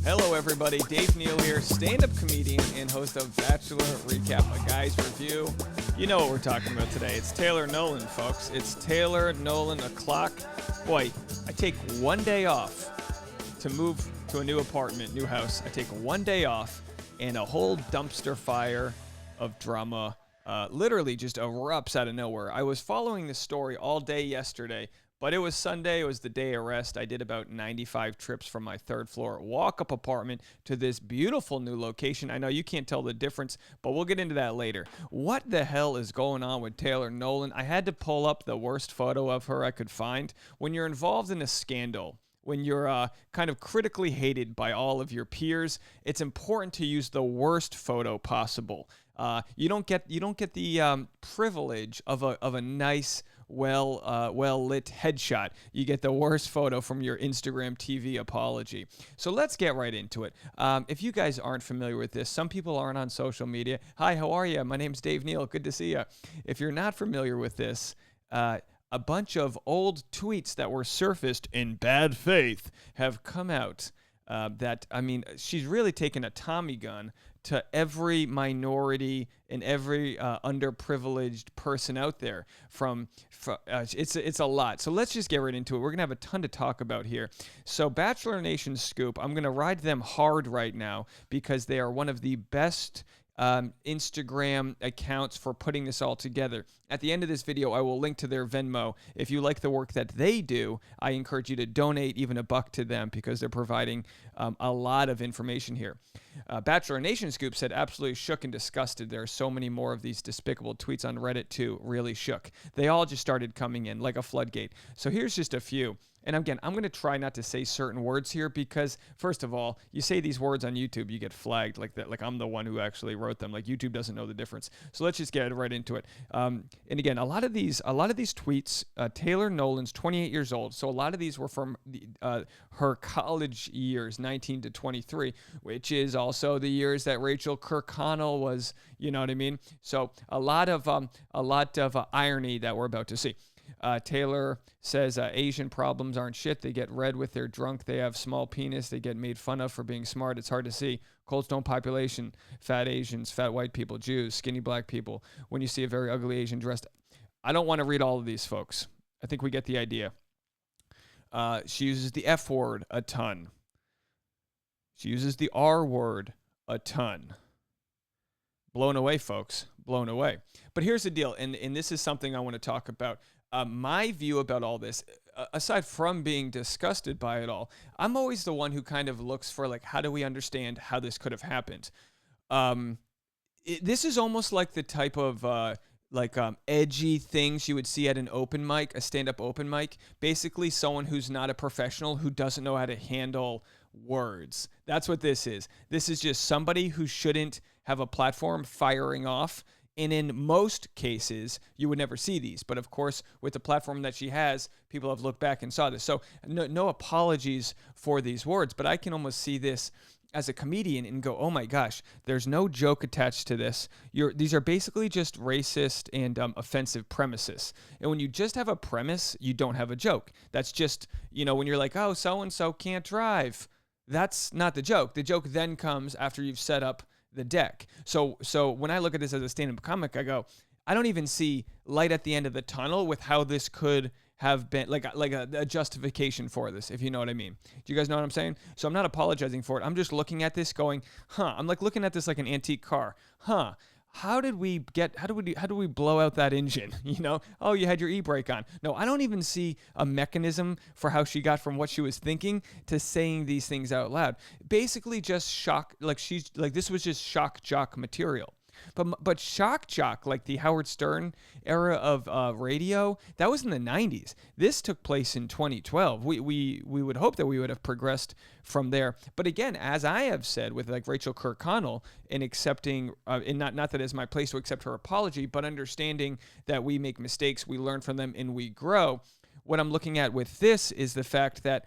Hello, everybody. Dave Neal here, stand-up comedian and host of Bachelor Recap, a guy's review. You know what we're talking about today. It's Taylor Nolan, folks. It's Taylor Nolan o'clock. Boy, I take one day off to move to a new apartment, new house. I take one day off, and a whole dumpster fire of drama literally just erupts out of nowhere. I was following this story all day yesterday, but it was Sunday. It was the day of rest. I did about 95 trips from my third floor walk-up apartment to this beautiful new location. I know you can't tell the difference, but we'll get into that later. What the hell is going on with Taylor Nolan? I had to pull up the worst photo of her I could find. When you're involved in a scandal, when you're kind of critically hated by all of your peers, it's important to use the worst photo possible. You don't get the privilege of a nice, well lit headshot. You get the worst photo from your Instagram TV apology. So let's get right into it. If you guys aren't familiar with this, some people aren't on social media. Hi, how are you? My name's Dave Neal. Good to see you. If you're not familiar with this, a bunch of old tweets that were surfaced in bad faith have come out. She's really taken a Tommy gun to every minority and every underprivileged person out there. It's a lot. So let's just get right into it. We're gonna have a ton to talk about here. So Bachelor Nation Scoop, I'm gonna ride them hard right now because they are one of the best Instagram accounts for putting this all together. At the end of this video, I will link to their Venmo. If you like the work that they do, I encourage you to donate even $1 to them because they're providing a lot of information here. Bachelor Nation Scoop said, absolutely shook and disgusted. There are so many more of these despicable tweets on Reddit too. Really shook. They all just started coming in like a floodgate. So here's just a few. And again, I'm going to try not to say certain words here because, first of all, you say these words on YouTube, you get flagged like that. Like I'm the one who actually wrote them. Like YouTube doesn't know the difference. So let's just get right into it. And again, a lot of these tweets, Taylor Nolan's 28 years old. So a lot of these were from her college years, 19 to 23, which is also the years that Rachel Kirkconnell was. You know what I mean? So a lot of irony that we're about to see. Taylor says Asian problems aren't shit. They get red with their drunk. They have small penis. They get made fun of for being smart. It's hard to see. Cold Stone population, fat Asians, fat white people, Jews, skinny black people. When you see a very ugly Asian dressed. I don't want to read all of these, folks. I think we get the idea. She uses the F word a ton. She uses the R word a ton. Blown away, folks. Blown away. But here's the deal, and this is something I want to talk about. My view about all this, aside from being disgusted by it all, I'm always the one who kind of looks for, like, how do we understand how this could have happened? This is almost like the type of edgy things you would see at an open mic, a stand-up open mic. Basically, someone who's not a professional, who doesn't know how to handle words. That's what this is. This is just somebody who shouldn't have a platform firing off. And in most cases, you would never see these. But of course, with the platform that she has, people have looked back and saw this. So no apologies for these words, but I can almost see this as a comedian and go, oh my gosh, there's no joke attached to this. These are basically just racist and offensive premises. And when you just have a premise, you don't have a joke. That's just, when you're like, oh, so-and-so can't drive. That's not the joke. The joke then comes after you've set up the deck. So when I look at this as a stand-up comic, I go, I don't even see light at the end of the tunnel with how this could have been like a justification for this, if you know what I mean. Do you guys know what I'm saying? So I'm not apologizing for it. I'm just looking at this going, I'm like looking at this like an antique car. How did we blow out that engine? Oh, you had your e-brake on. No, I don't even see a mechanism for how she got from what she was thinking to saying these things out loud. Basically just shock, this was just shock jock material. But shock jock, like the Howard Stern era of radio, that was in the 90s. This took place in 2012. We would hope that we would have progressed from there. But again, as I have said with like Rachel Kirkconnell, in accepting, and not that it's my place to accept her apology, but understanding that we make mistakes, we learn from them, and we grow. What I'm looking at with this is the fact that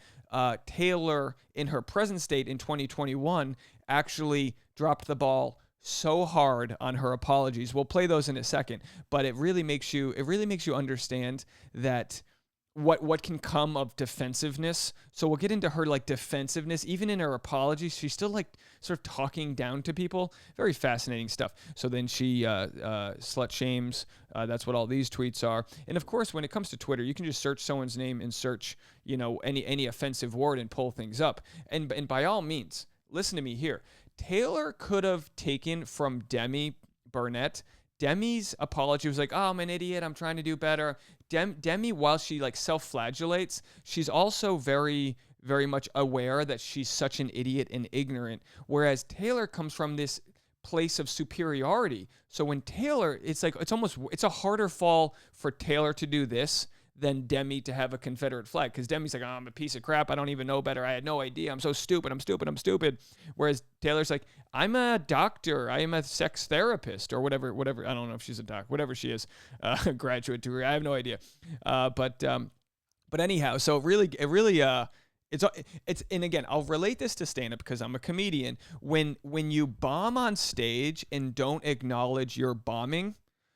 Taylor, in her present state in 2021, actually dropped the ball so hard on her apologies. We'll play those in a second, but it really makes you understand that what can come of defensiveness. So we'll get into her like defensiveness. Even in her apologies, she's still like sort of talking down to people. Very fascinating stuff. So then she slut shames. That's what all these tweets are. And of course, when it comes to Twitter, you can just search someone's name and search, any offensive word and pull things up. And by all means, listen to me here. Taylor could have taken from Demi Burnett. Demi's apology was like, oh, I'm an idiot. I'm trying to do better. Demi, while she like self-flagellates, she's also very, very much aware that she's such an idiot and ignorant. Whereas Taylor comes from this place of superiority. So when Taylor, it's a harder fall for Taylor to do this than Demi to have a Confederate flag. Because Demi's like, oh, I'm a piece of crap. I don't even know better. I had no idea. I'm so stupid. I'm stupid. Whereas Taylor's like, I'm a doctor. I am a sex therapist or whatever. I don't know if she's a doc, whatever she is, graduate degree. I have no idea. But anyhow, so it really, and again, I'll relate this to stand-up because I'm a comedian. When you bomb on stage and don't acknowledge your bombing,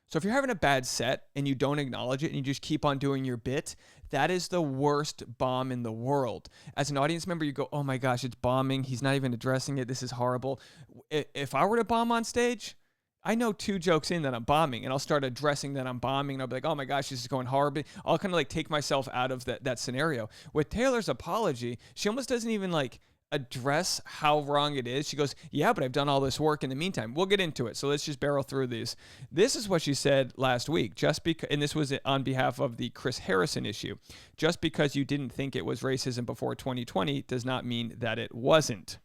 so if you're having a bad set and you don't acknowledge it and you just keep on doing your bit, that is the worst bomb in the world. As an audience member, you go, oh my gosh, it's bombing. He's not even addressing it. This is horrible. If I were to bomb on stage, I know 2 jokes in that I'm bombing, and I'll start addressing that I'm bombing, and I'll be like, oh my gosh, this is going horribly. I'll kind of like take myself out of that scenario. With Taylor's apology, she almost doesn't even like address how wrong it is. She goes, yeah, but I've done all this work in the meantime. We'll get into it. So let's just barrel through these. This is what she said last week, and this was on behalf of the Chris Harrison issue. Just because you didn't think it was racism before 2020 does not mean that it wasn't.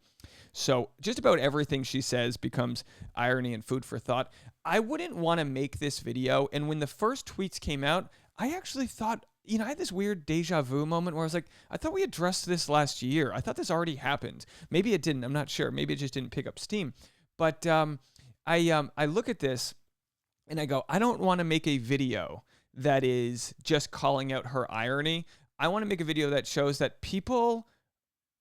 So just about everything she says becomes irony and food for thought. I wouldn't want to make this video. And when the first tweets came out, I actually thought, I had this weird deja vu moment where I was like, I thought we addressed this last year. I thought this already happened. Maybe it didn't. I'm not sure. Maybe it just didn't pick up steam. But I look at this and I go, I don't want to make a video that is just calling out her irony. I want to make a video that shows that people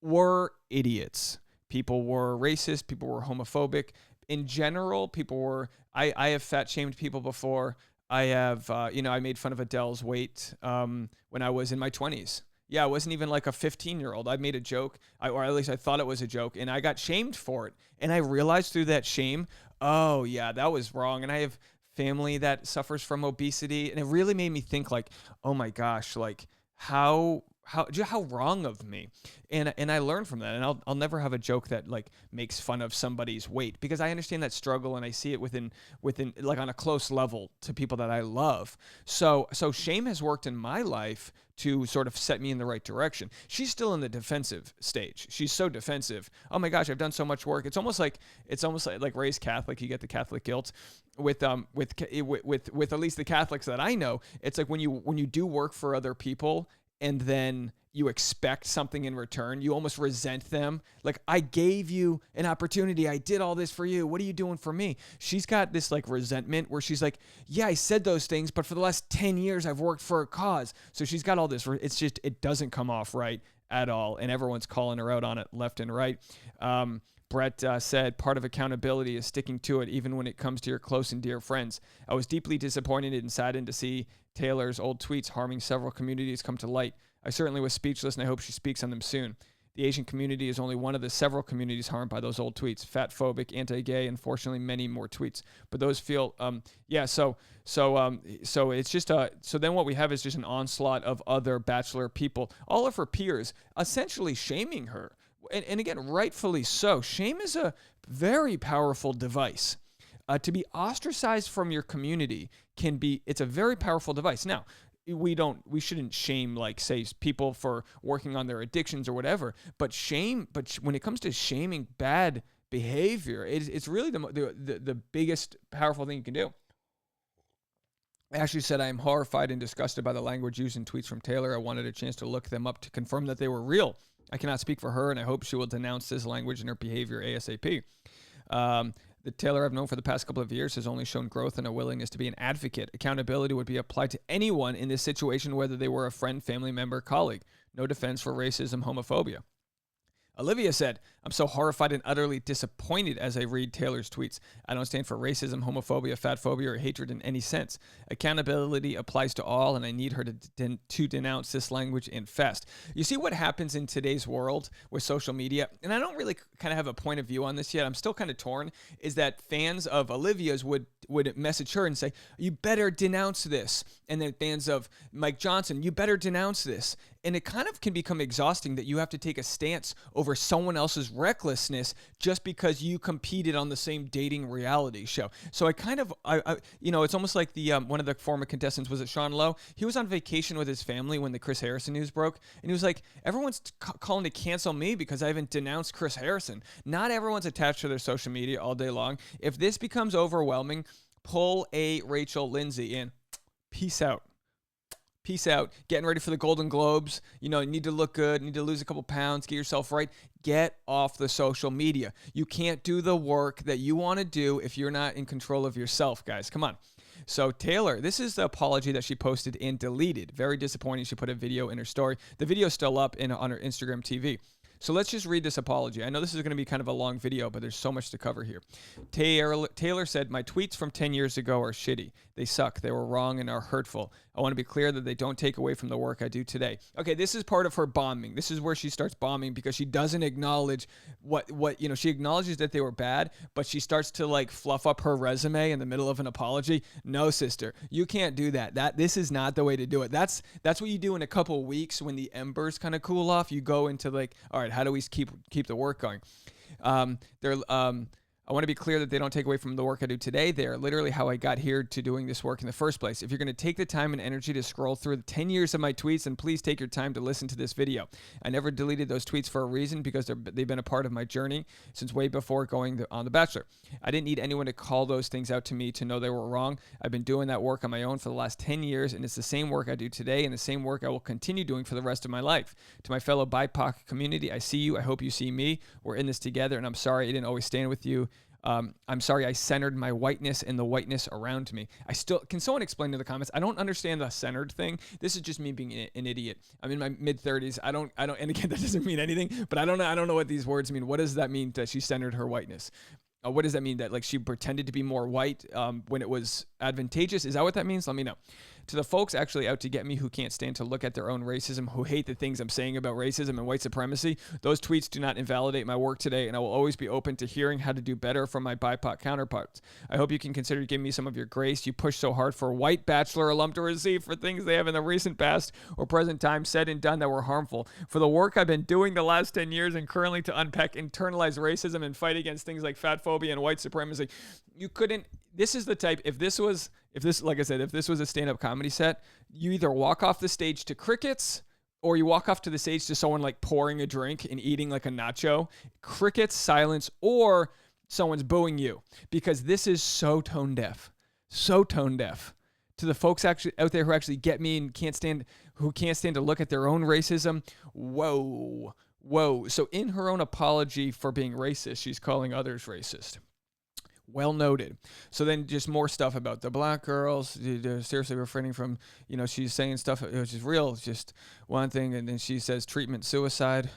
were idiots. People were racist. People were homophobic. In general, people were, I have fat shamed people before. I have, I made fun of Adele's weight when I was in my 20s. Yeah, I wasn't even like a 15-year-old. I made a joke, or at least I thought it was a joke, and I got shamed for it. And I realized through that shame, oh, yeah, that was wrong. And I have family that suffers from obesity, and it really made me think like, oh my gosh, like how wrong of me. And I learned from that, and I'll never have a joke that like makes fun of somebody's weight, because I understand that struggle and I see it within like on a close level to people that I love. So shame has worked in my life to sort of set me in the right direction. She's still in the defensive stage. She's so defensive. Oh my gosh, I've done so much work. It's almost like raised Catholic. You get the Catholic guilt with at least the Catholics that I know. It's like when you do work for other people and then you expect something in return, you almost resent them. Like, I gave you an opportunity. I did all this for you. What are you doing for me? She's got this like resentment where she's like, yeah, I said those things, but for the last 10 years, I've worked for a cause. So she's got all this. It's just, it doesn't come off right at all. And everyone's calling her out on it left and right. Brett said, part of accountability is sticking to it, even when it comes to your close and dear friends. I was deeply disappointed and saddened to see Taylor's old tweets harming several communities come to light. I certainly was speechless, and I hope she speaks on them soon. The Asian community is only one of the several communities harmed by those old tweets. Fatphobic, anti-gay, unfortunately, many more tweets. But those feel, so it's just, so then what we have is just an onslaught of other Bachelor people, all of her peers, essentially shaming her. And again, rightfully so. Shame is a very powerful device. To be ostracized from your community it's a very powerful device. Now, we shouldn't shame, like, say, people for working on their addictions or whatever, but when it comes to shaming bad behavior, it's really the biggest powerful thing you can do. Ashley said, I am horrified and disgusted by the language used in tweets from Taylor. I wanted a chance to look them up to confirm that they were real. I cannot speak for her, and I hope she will denounce this language and her behavior ASAP. The Taylor I've known for the past couple of years has only shown growth and a willingness to be an advocate. Accountability would be applied to anyone in this situation, whether they were a friend, family member, colleague. No defense for racism, homophobia. Olivia said, I'm so horrified and utterly disappointed as I read Taylor's tweets. I don't stand for racism, homophobia, fatphobia, or hatred in any sense. Accountability applies to all, and I need her to denounce this language and fast. You see what happens in today's world with social media, and I don't really kind of have a point of view on this yet. I'm still kind of torn, is that fans of Olivia's would message her and say, you better denounce this. And then fans of Mike Johnson, you better denounce this. And it kind of can become exhausting that you have to take a stance over someone else's recklessness just because you competed on the same dating reality show. So I kind of, it's almost like the one of the former contestants, was it Sean Lowe? He was on vacation with his family when the Chris Harrison news broke. And he was like, everyone's calling to cancel me because I haven't denounced Chris Harrison. Not everyone's attached to their social media all day long. If this becomes overwhelming, pull a Rachel Lindsay in. Peace out. Peace out. Getting ready for the Golden Globes. You need to look good. Need to lose a couple pounds. Get yourself right. Get off the social media. You can't do the work that you want to do if you're not in control of yourself, guys. Come on. So Taylor, this is the apology that she posted and deleted. Very disappointing. She put a video in her story. The video's still up on her Instagram TV. So let's just read this apology. I know this is going to be kind of a long video, but there's so much to cover here. Taylor said, my tweets from 10 years ago are shitty. They suck. They were wrong and are hurtful. I want to be clear that they don't take away from the work I do today. Okay, this is part of her bombing. This is where she starts bombing because she doesn't acknowledge she acknowledges that they were bad, but she starts to fluff up her resume in the middle of an apology. No, sister, you can't do that. This is not the way to do it. That's what you do in a couple weeks when the embers kind of cool off. You go into all right, how do we keep the work going? I want to be clear that they don't take away from the work I do today. They are literally how I got here to doing this work in the first place. If you're going to take the time and energy to scroll through the 10 years of my tweets, then please take your time to listen to this video. I never deleted those tweets for a reason because they've been a part of my journey since way before going on The Bachelor. I didn't need anyone to call those things out to me to know they were wrong. I've been doing that work on my own for the last 10 years, and it's the same work I do today and the same work I will continue doing for the rest of my life. To my fellow BIPOC community, I see you. I hope you see me. We're in this together, and I'm sorry I didn't always stand with you. I'm sorry I centered my whiteness and the whiteness around me. Can someone explain to the comments? I don't understand the centered thing. This is just me being an idiot. I'm in my mid-30s. I don't, and again, that doesn't mean anything, but I don't know what these words mean. What does that mean that she centered her whiteness? What does that mean that she pretended to be more white when it was advantageous? Is that what that means? Let me know. To the folks actually out to get me who can't stand to look at their own racism, who hate the things I'm saying about racism and white supremacy, those tweets do not invalidate my work today, and I will always be open to hearing how to do better from my BIPOC counterparts. I hope you can consider giving me some of your grace you push so hard for a white Bachelor alum to receive for things they have in the recent past or present time said and done that were harmful. For the work I've been doing the last 10 years and currently to unpack internalized racism and fight against things like fat phobia and white supremacy, you couldn't. This is the type, if this was a stand-up comedy set, you either walk off the stage to crickets or you walk off to the stage to someone pouring a drink and eating a nacho. Crickets, silence, or someone's booing you, because this is so tone deaf. So tone deaf. To the folks actually out there who actually get me and can't stand to look at their own racism. Whoa. So in her own apology for being racist, she's calling others racist. Well noted. So then just more stuff about the black girls, seriously refraining from, she's saying stuff which is real, it's just one thing. And then she says treatment suicide.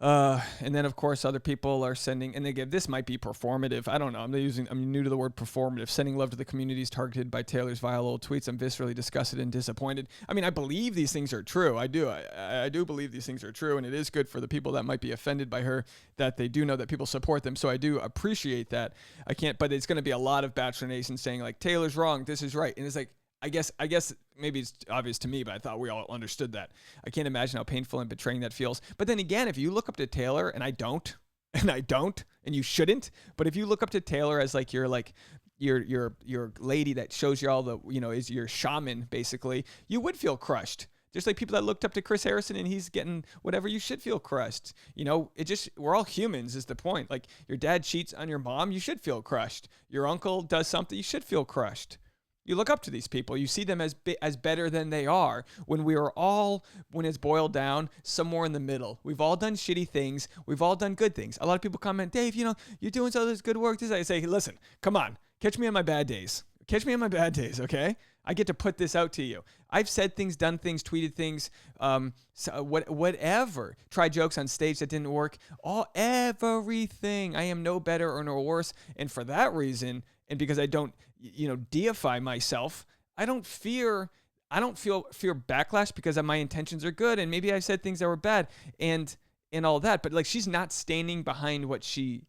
And then of course other people are sending, and again, this might be performative. I don't know. I'm new to the word performative. Sending love to the communities targeted by Taylor's vile old tweets. I'm viscerally disgusted and disappointed. I mean, I believe these things are true. I do. I do believe these things are true, and it is good for the people that might be offended by her that they do know that people support them. So I do appreciate that. But it's going to be a lot of Bachelor Nation saying Taylor's wrong, this is right, and it's I guess maybe it's obvious to me, but I thought we all understood that. I can't imagine how painful and betraying that feels. But then again, if you look up to Taylor, and I don't, and you shouldn't, but if you look up to Taylor as your lady that shows you all the, is your shaman, basically, you would feel crushed. Just like people that looked up to Chris Harrison and he's getting whatever, you should feel crushed. We're all humans is the point. Your dad cheats on your mom, you should feel crushed. Your uncle does something, you should feel crushed. You look up to these people. You see them as better than they are when it's boiled down, somewhere in the middle. We've all done shitty things. We've all done good things. A lot of people comment, Dave, you're doing all this good work. I say, hey, listen, come on. Catch me on my bad days. Okay? I get to put this out to you. I've said things, done things, tweeted things, whatever. Tried jokes on stage that didn't work. Everything. I am no better or no worse. And for that reason, and because I don't, deify myself, I don't feel backlash because my intentions are good. And maybe I said things that were bad and all that. But like, she's not standing behind what she's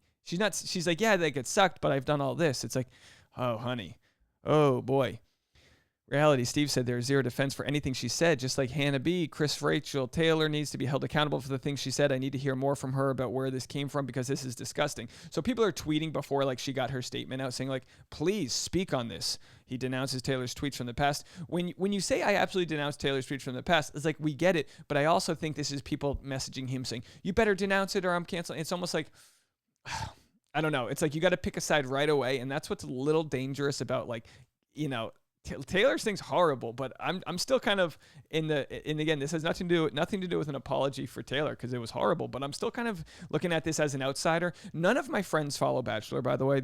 like, yeah, like it sucked, but I've done all this. It's like, oh, honey. Oh, boy. Reality, Steve said there's zero defense for anything she said, just like Hannah B. Rachel Taylor needs to be held accountable for the things she said. I need to hear more from her about where this came from because this is disgusting. So people are tweeting before like she got her statement out saying like, please speak on this. He denounces Taylor's tweets from the past. When you say I absolutely denounce Taylor's tweets from the past, it's like we get it, but I also think this is people messaging him saying, you better denounce it or I'm canceling. It's almost like, I don't know. It's like you got to pick a side right away, and that's what's a little dangerous about like, Taylor's thing's horrible, but I'm still kind of and again, this has nothing to do with an apology for Taylor because it was horrible, but I'm still kind of looking at this as an outsider. None of my friends follow Bachelor, by the way.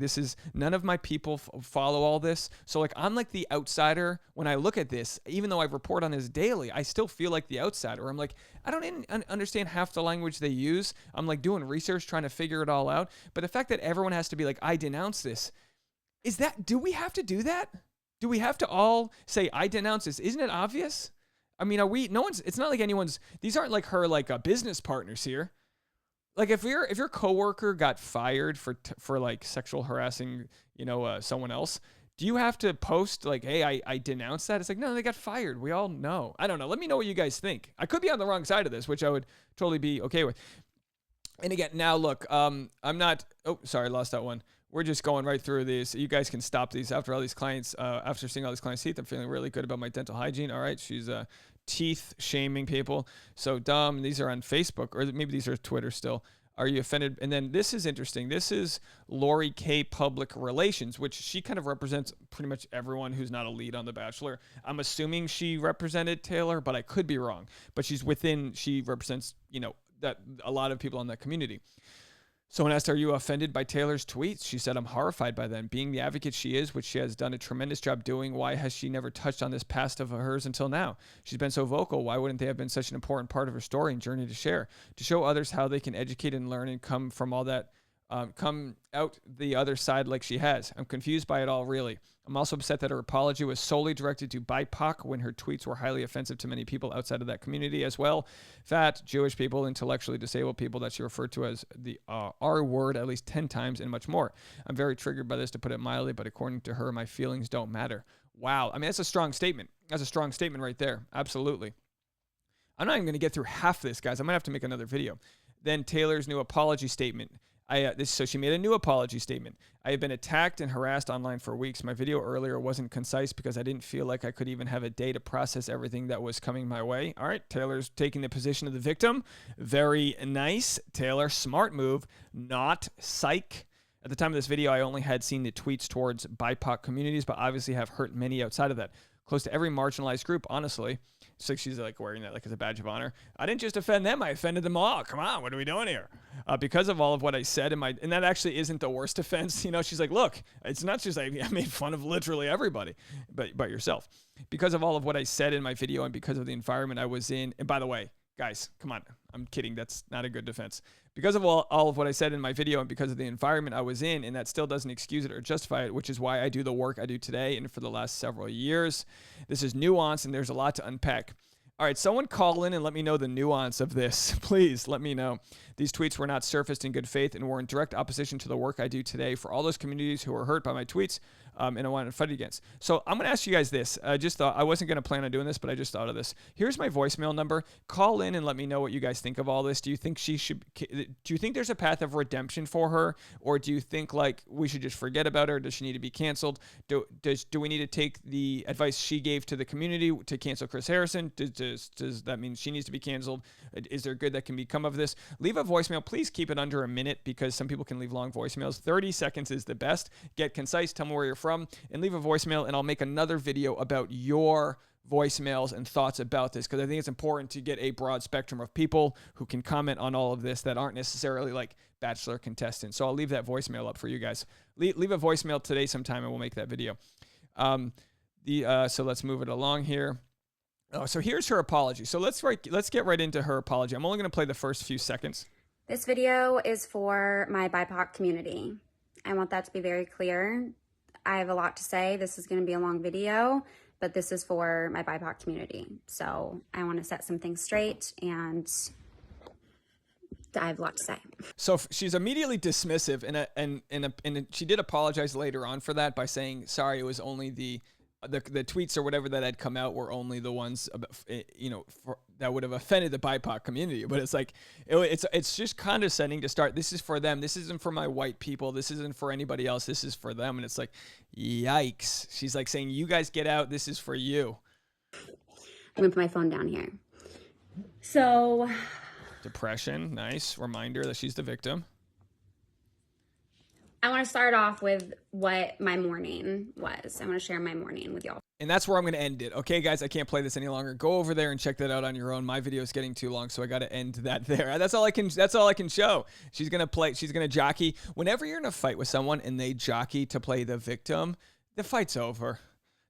None of my people follow all this. So like, I'm like the outsider when I look at this, even though I report on this daily, I still feel like the outsider. I'm like, I don't even understand half the language they use. I'm like doing research, trying to figure it all out. But the fact that everyone has to be like, I denounce this, do we have to do that? Do we have to all say, I denounce this? Isn't it obvious? I mean, it's not like these aren't like her, like business partners here. Like if your coworker got fired for like sexual harassing, someone else, do you have to post like, hey, I denounce that? It's like, no, they got fired. We all know. I don't know. Let me know what you guys think. I could be on the wrong side of this, which I would totally be okay with. And again, now look, I'm not, sorry, I lost that one. We're just going right through these. You guys can stop these after all these clients, after seeing all these clients' teeth. I'm feeling really good about my dental hygiene. All right. She's teeth shaming people. So dumb. These are on Facebook, or maybe these are Twitter still. Are you offended? And then this is interesting. This is Lori K. Public Relations, which she kind of represents pretty much everyone who's not a lead on The Bachelor. I'm assuming she represented Taylor, but I could be wrong. But she represents, that a lot of people in that community. Someone asked, are you offended by Taylor's tweets? She said, I'm horrified by them. Being the advocate she is, which she has done a tremendous job doing, why has she never touched on this past of hers until now? She's been so vocal. Why wouldn't they have been such an important part of her story and journey to share? To show others how they can educate and learn and come from all that, come out the other side like she has. I'm confused by it all, really. I'm also upset that her apology was solely directed to BIPOC when her tweets were highly offensive to many people outside of that community as well. Fat, Jewish people, intellectually disabled people that she referred to as the R word at least 10 times and much more. I'm very triggered by this, to put it mildly, but according to her, my feelings don't matter. Wow. I mean, that's a strong statement. That's a strong statement right there. Absolutely. I'm not even going to get through half this, guys. I might have to make another video. Then Taylor's new apology statement. So she made a new apology statement. I have been attacked and harassed online for weeks. My video earlier wasn't concise because I didn't feel like I could even have a day to process everything that was coming my way. All right, Taylor's taking the position of the victim. Very nice. Taylor, smart move, not psych. At the time of this video, I only had seen the tweets towards BIPOC communities, but obviously have hurt many outside of that. Close to every marginalized group, honestly. So she's like wearing that like as a badge of honor. I didn't just offend them, I offended them all. Come on, what are we doing here? Because of all of what I said and that actually isn't the worst offense. She's like, look, it's not just I made fun of literally everybody, but yourself. Because of all of what I said in my video and because of the environment I was in, and by the way, guys, come on, I'm kidding. That's not a good defense. Because of all of what I said in my video and because of the environment I was in, and that still doesn't excuse it or justify it, which is why I do the work I do today and for the last several years. This is nuance, and there's a lot to unpack. All right, someone call in and let me know the nuance of this. Please let me know. These tweets were not surfaced in good faith and were in direct opposition to the work I do today for all those communities who were hurt by my tweets and I wanted to fight against. So I'm going to ask you guys this. I just thought I wasn't going to plan on doing this, but I just thought of this. Here's my voicemail number. Call in and let me know what you guys think of all this. Do you think there's a path of redemption for her, or do you think like we should just forget about her? Does she need to be canceled? Do we need to take the advice she gave to the community to cancel Chris Harrison? Does that mean she needs to be canceled? Is there good that can become of this? Leave a voicemail. Please keep it under a minute because some people can leave long voicemails. 30 seconds is the best. Get concise. Tell me where you're from and leave a voicemail, and I'll make another video about your voicemails and thoughts about this because I think it's important to get a broad spectrum of people who can comment on all of this that aren't necessarily like Bachelor contestants. So I'll leave that voicemail up for you guys. Leave a voicemail today sometime and we'll make that video. So let's move it along here. Oh, so here's her apology. So let's get right into her apology. I'm only going to play the first few seconds. This video is for my BIPOC community. I want that to be very clear. I have a lot to say. This is going to be a long video, but this is for my BIPOC community. So I want to set some things straight, and I have a lot to say. So she's immediately dismissive, and she did apologize later on for that by saying, sorry, it was only the tweets or whatever that had come out were only the ones that would have offended the BIPOC community. But it's like it's just condescending to start. This is for them. This isn't for my white people. This isn't for anybody else. This is for them. And it's like, yikes. She's like saying, you guys get out. This is for you. I'm gonna put my phone down here. So depression. Nice reminder that she's the victim. I want to start off with what my morning was. I want to share my morning with y'all. And that's where I'm going to end it. Okay, guys, I can't play this any longer. Go over there and check that out on your own. My video is getting too long, so I got to end that there. That's all I can show. She's going to jockey. Whenever you're in a fight with someone and they jockey to play the victim, the fight's over.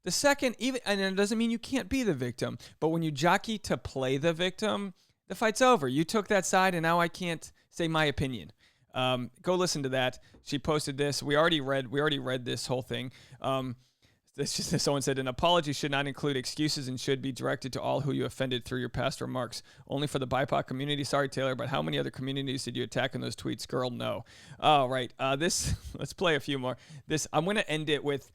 The second, and it doesn't mean you can't be the victim, but when you jockey to play the victim, the fight's over. You took that side, and now I can't say my opinion. Go listen to that. She posted this. We already read this whole thing. Someone said an apology should not include excuses and should be directed to all who you offended through your past remarks. Only for the BIPOC community. Sorry, Taylor, but how many other communities did you attack in those tweets? Girl, no. Oh, right. Let's play a few more. I'm going to end it with,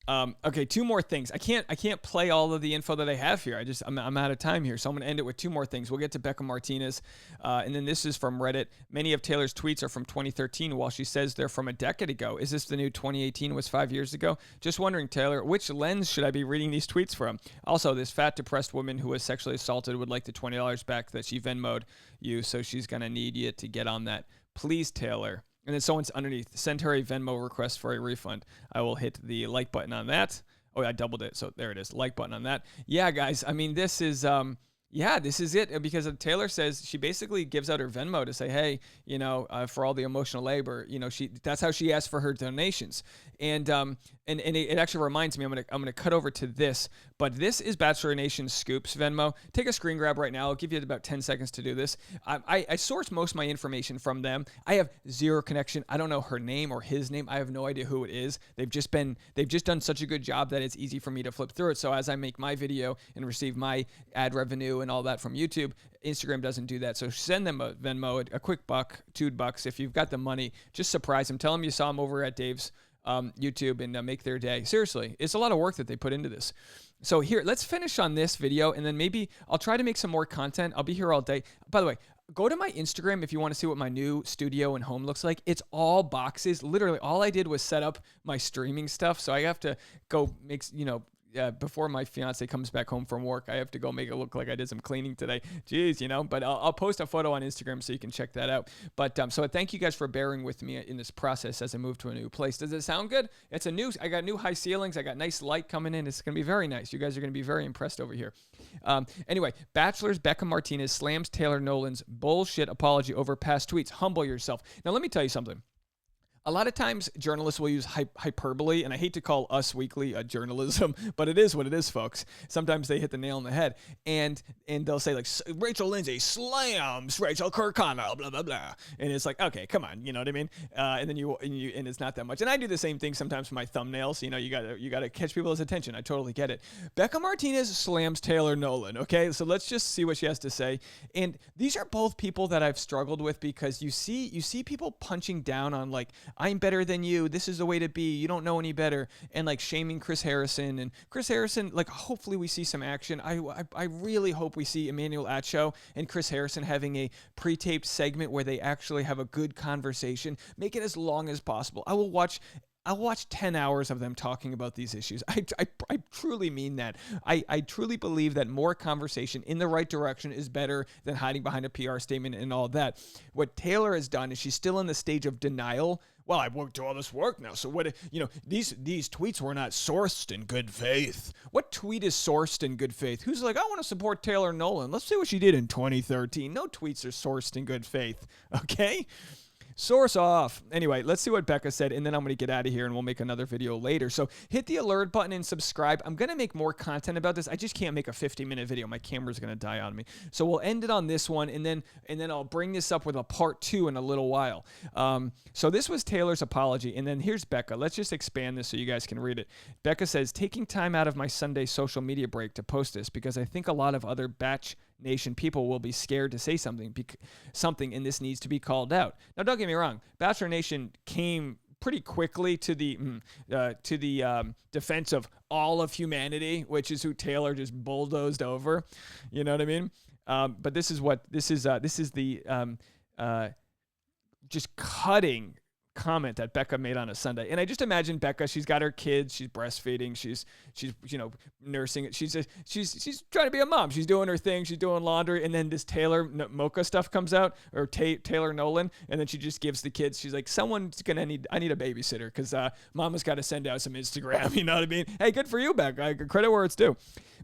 okay, two more things. I can't play all of the info that I have here. I'm out of time here, so I'm gonna end it with two more things. We'll get to Becca Martinez, and then this is from Reddit. Many of Taylor's tweets are from 2013, while she says they're from a decade ago. Is this the new 2018 was 5 years ago? Just wondering, Taylor, which lens should I be reading these tweets from? Also, this fat, depressed woman who was sexually assaulted would like the $20 back that she Venmo'd you, so she's gonna need you to get on that. Please, Taylor. And then someone's underneath, send her a Venmo request for a refund. I will hit the like button on that. Oh, I doubled it. So there it is. Like button on that. Yeah, guys. I mean, this is it. Because Taylor says she basically gives out her Venmo to say, hey, for all the emotional labor, that's how she asked for her donations. And it actually reminds me, I'm gonna cut over to this, but this is Bachelor Nation Scoops Venmo. Take a screen grab right now. I'll give you about 10 seconds to do this. I source most of my information from them. I have zero connection. I don't know her name or his name. I have no idea who it is. They've just done such a good job that it's easy for me to flip through it. So as I make my video and receive my ad revenue and all that from YouTube, Instagram doesn't do that. So send them a Venmo, a quick $1, $2. If you've got the money, just surprise them. Tell them you saw them over at Dave's YouTube and make their day. Seriously, it's a lot of work that they put into this. So here, let's finish on this video, and then maybe I'll try to make some more content. I'll be here all day. By the way, go to my Instagram if you want to see what my new studio and home looks like. It's all boxes. Literally, all I did was set up my streaming stuff. So I have to go make, before my fiance comes back home from work, I have to go make it look like I did some cleaning today. Jeez, but I'll post a photo on Instagram so you can check that out. But so thank you guys for bearing with me in this process as I move to a new place. Does it sound good? I got new high ceilings. I got nice light coming in. It's going to be very nice. You guys are going to be very impressed over here. Anyway, Bachelor's Becca Martinez slams Taylor Nolan's bullshit apology over past tweets. Humble yourself. Now, let me tell you something. A lot of times journalists will use hyperbole, and I hate to call Us Weekly a journalism, but it is what it is, folks. Sometimes they hit the nail on the head, and they'll say, like, Rachel Lindsay slams Rachel Kirkconnell, blah, blah, blah. And it's like, okay, come on, you know what I mean? And then and it's not that much. And I do the same thing sometimes for my thumbnails. You gotta catch people's attention. I totally get it. Becca Martinez slams Taylor Nolan, okay? So let's just see what she has to say. And these are both people that I've struggled with, because you see people punching down on, like, I'm better than you. This is the way to be. You don't know any better. And like shaming Chris Harrison. And Chris Harrison, like, hopefully we see some action. I really hope we see Emmanuel Acho and Chris Harrison having a pre-taped segment where they actually have a good conversation. Make it as long as possible. I'll watch 10 hours of them talking about these issues. I truly mean that. I truly believe that more conversation in the right direction is better than hiding behind a PR statement and all that. What Taylor has done is she's still in the stage of denial. Well, I've worked all this work now, so what, these tweets were not sourced in good faith. What tweet is sourced in good faith? Who's like, I want to support Taylor Nolan. Let's see what she did in 2013. No tweets are sourced in good faith, okay? Source off. Anyway, let's see what Becca said, and then I'm going to get out of here, and we'll make another video later. So hit the alert button and subscribe. I'm going to make more content about this. I just can't make a 50-minute video. My camera's going to die on me. So we'll end it on this one, and then I'll bring this up with a part 2 in a little while. So this was Taylor's apology, and then here's Becca. Let's just expand this so you guys can read it. Becca says, taking time out of my Sunday social media break to post this because I think a lot of other Batch Nation people will be scared to say something, and this needs to be called out. Now, don't get me wrong. Bachelor Nation came pretty quickly to the defense of all of humanity, which is who Taylor just bulldozed over. You know what I mean? But this is the just cutting comment that Becca made on a Sunday. And I just imagine Becca, she's got her kids, she's breastfeeding, she's nursing it. She's trying to be a mom. She's doing her thing, she's doing laundry, and then this Taylor Mocha stuff comes out, or Taylor Nolan, and then she just gives the kids, she's like, I need a babysitter because mama's got to send out some Instagram, you know what I mean? Hey, good for you, Becca. Credit where it's due.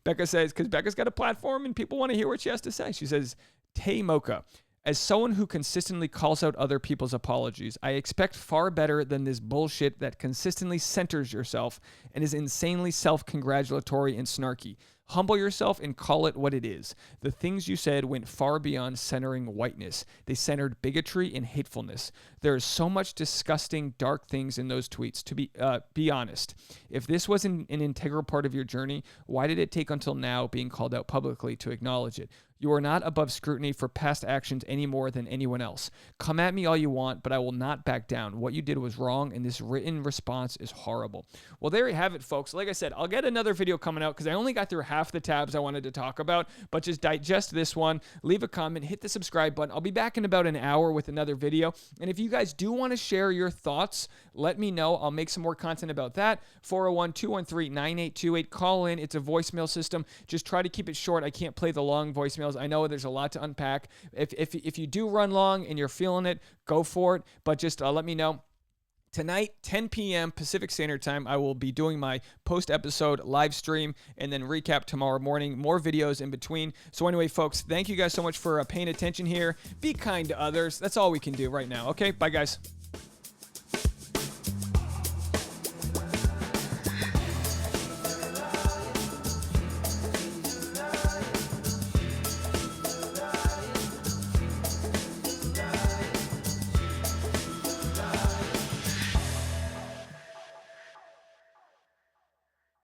Becca says, because Becca's got a platform and people want to hear what she has to say. She says, Tay Mocha, as someone who consistently calls out other people's apologies, I expect far better than this bullshit that consistently centers yourself and is insanely self-congratulatory and snarky. Humble yourself and call it what it is. The things you said went far beyond centering whiteness. They centered bigotry and hatefulness. There is so much disgusting, dark things in those tweets. To be honest, if this wasn't an integral part of your journey, why did it take until now being called out publicly to acknowledge it? You are not above scrutiny for past actions any more than anyone else. Come at me all you want, but I will not back down. What you did was wrong, and this written response is horrible. Well, there you have it, folks. Like I said, I'll get another video coming out because I only got through half the tabs I wanted to talk about, but just digest this one, leave a comment, hit the subscribe button. I'll be back in about an hour with another video, and if you guys do want to share your thoughts, let me know. I'll make some more content about that. 401-213-9828. Call in. It's a voicemail system. Just try to keep it short. I can't play the long voicemails. I know there's a lot to unpack. If you do run long and you're feeling it, go for it. But just let me know. Tonight, 10 p.m. Pacific Standard Time, I will be doing my post-episode live stream and then recap tomorrow morning. More videos in between. So anyway, folks, thank you guys so much for paying attention here. Be kind to others. That's all we can do right now. Okay? Bye, guys.